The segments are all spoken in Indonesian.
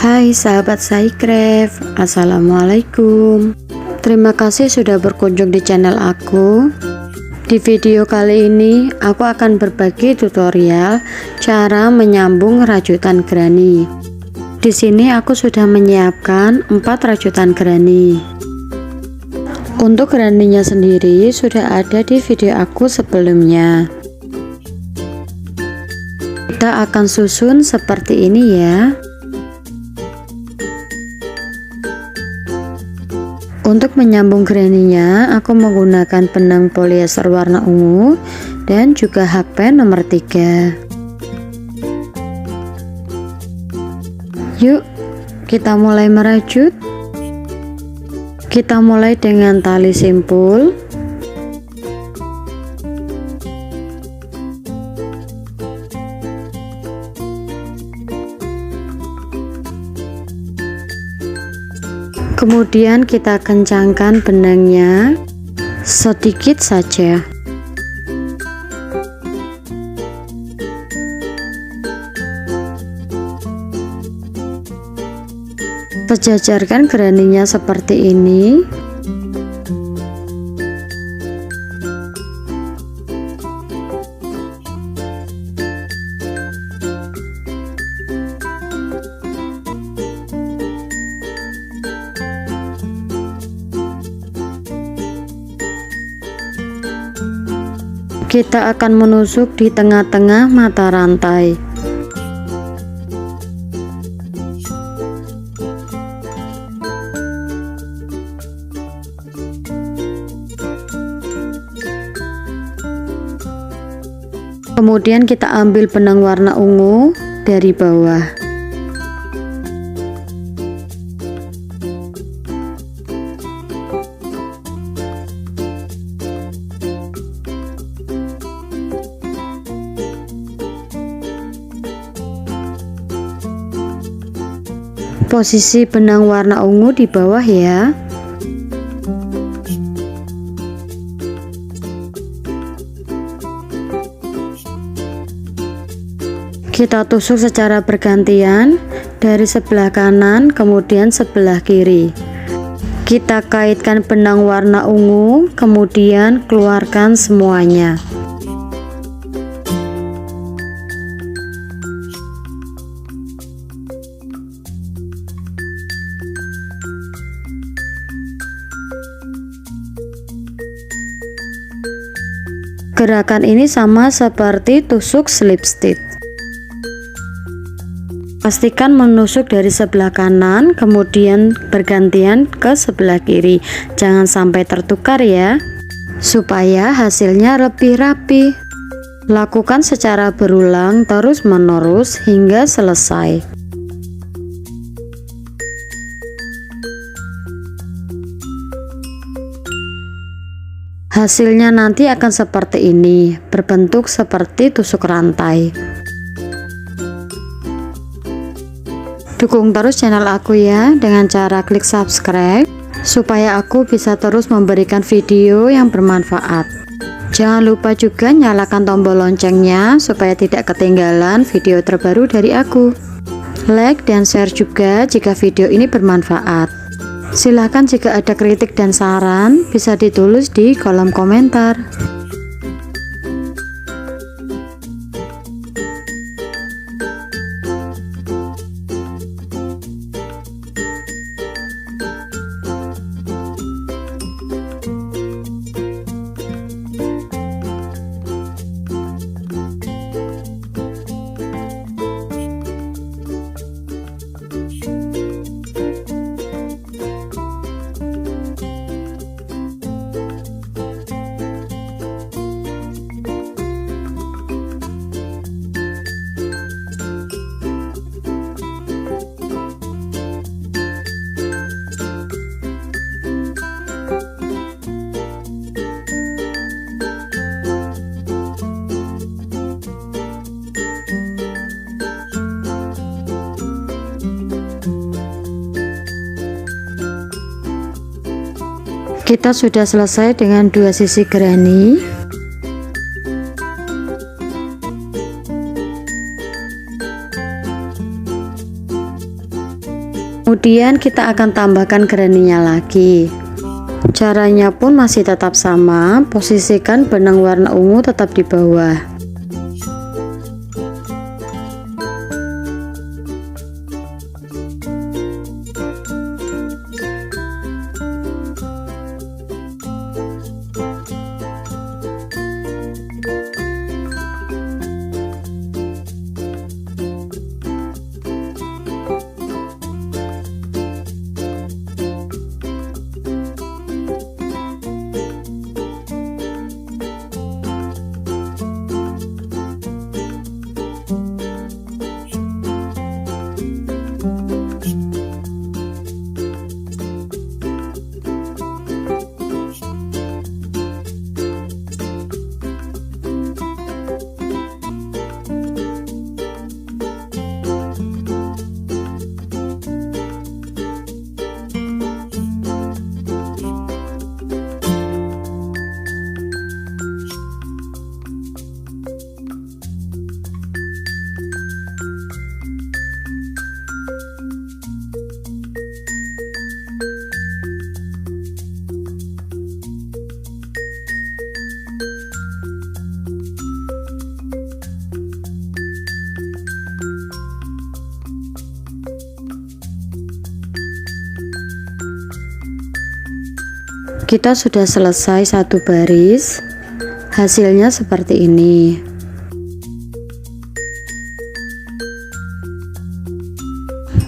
Hai sahabat Saicraft, Assalamualaikum. Terima kasih sudah berkunjung di channel aku. Di video kali ini aku akan berbagi tutorial cara menyambung rajutan granny. Di sini aku sudah menyiapkan 4 rajutan granny. Untuk granny-nya sendiri sudah ada di video aku sebelumnya. Kita akan susun seperti ini ya. Untuk menyambung granny-nya, aku menggunakan benang polyester warna ungu dan juga hakpen nomor 3. Yuk, kita mulai merajut. Kita mulai dengan tali simpul. Kemudian kita kencangkan benangnya sedikit saja. Sejajarkan granny-nya seperti ini. Kita akan menusuk di tengah-tengah mata rantai. Kemudian kita ambil benang warna ungu dari bawah. Posisi benang warna ungu di bawah ya. Kita tusuk secara bergantian dari sebelah kanan kemudian sebelah kiri. Kita kaitkan benang warna ungu kemudian keluarkan semuanya. Gerakan ini sama seperti tusuk slip stitch. Pastikan menusuk dari sebelah kanan kemudian bergantian ke sebelah kiri. Jangan sampai tertukar ya, supaya hasilnya lebih rapi. Lakukan secara berulang terus menerus hingga selesai. Hasilnya nanti akan seperti ini, berbentuk seperti tusuk rantai. Dukung terus channel aku ya dengan cara klik subscribe supaya aku bisa terus memberikan video yang bermanfaat. Jangan lupa juga nyalakan tombol loncengnya supaya tidak ketinggalan video terbaru dari aku. Like dan share juga jika video ini bermanfaat. Silahkan jika ada kritik dan saran bisa ditulis di kolom komentar. Kita sudah selesai dengan dua sisi granny. Kemudian kita akan tambahkan grannynya lagi. Caranya pun masih tetap sama, posisikan benang warna ungu tetap di bawah. Kita sudah selesai satu baris, hasilnya seperti ini.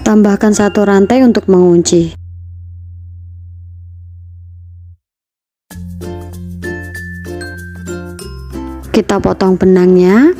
Tambahkan satu rantai untuk mengunci. Kita potong benangnya.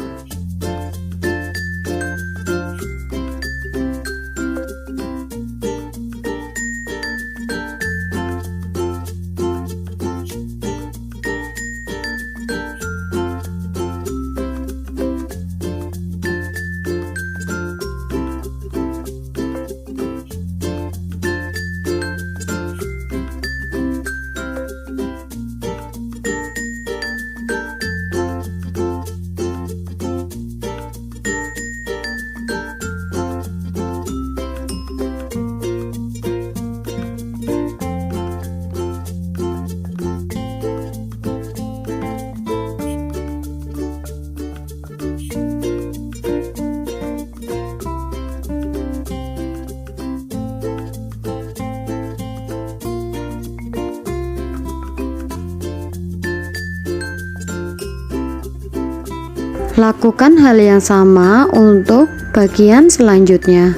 Lakukan hal yang sama untuk bagian selanjutnya.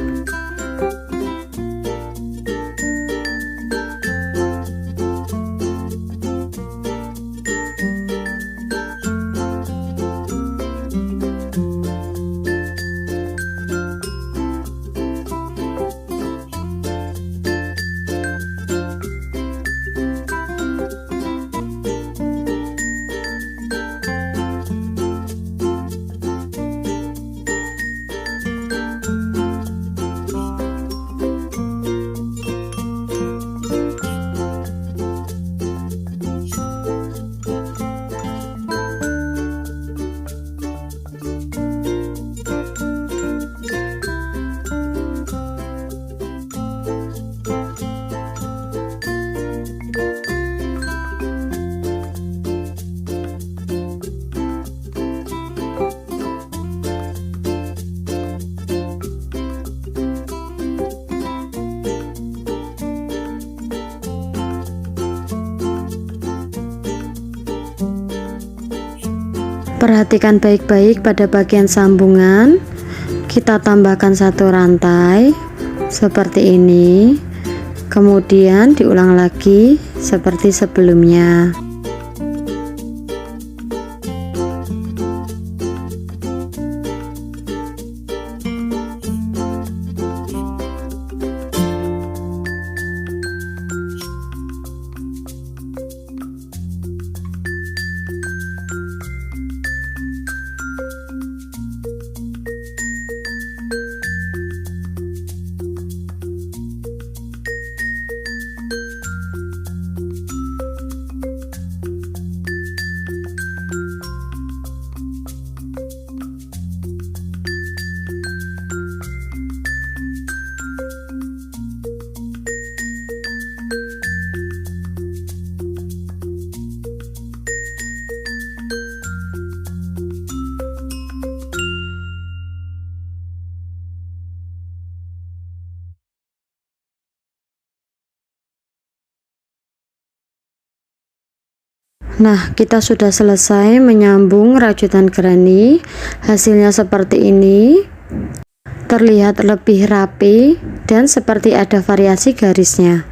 Perhatikan baik-baik pada bagian sambungan. Kita tambahkan satu rantai seperti ini, kemudian diulang lagi seperti sebelumnya. Nah, kita sudah selesai menyambung rajutan granny. Hasilnya seperti ini. Terlihat lebih rapi dan seperti ada variasi garisnya.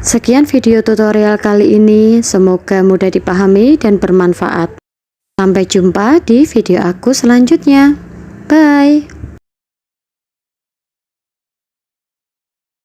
Sekian video tutorial kali ini, semoga mudah dipahami dan bermanfaat. Sampai jumpa di video aku selanjutnya. Bye.